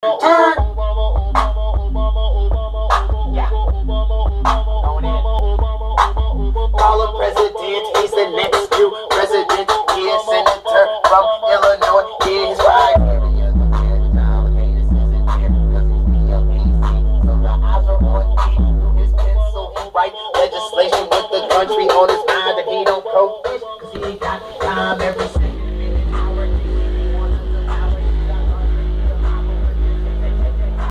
Call a president, he's the next new president. Yeah, senator from Illinois. Yeah, he's right. Every other man, child, haters isn't there because he's BLAC. So the eyes are on him through his pencil. He write legislation with the country on his mind, and he don't protest because he ain't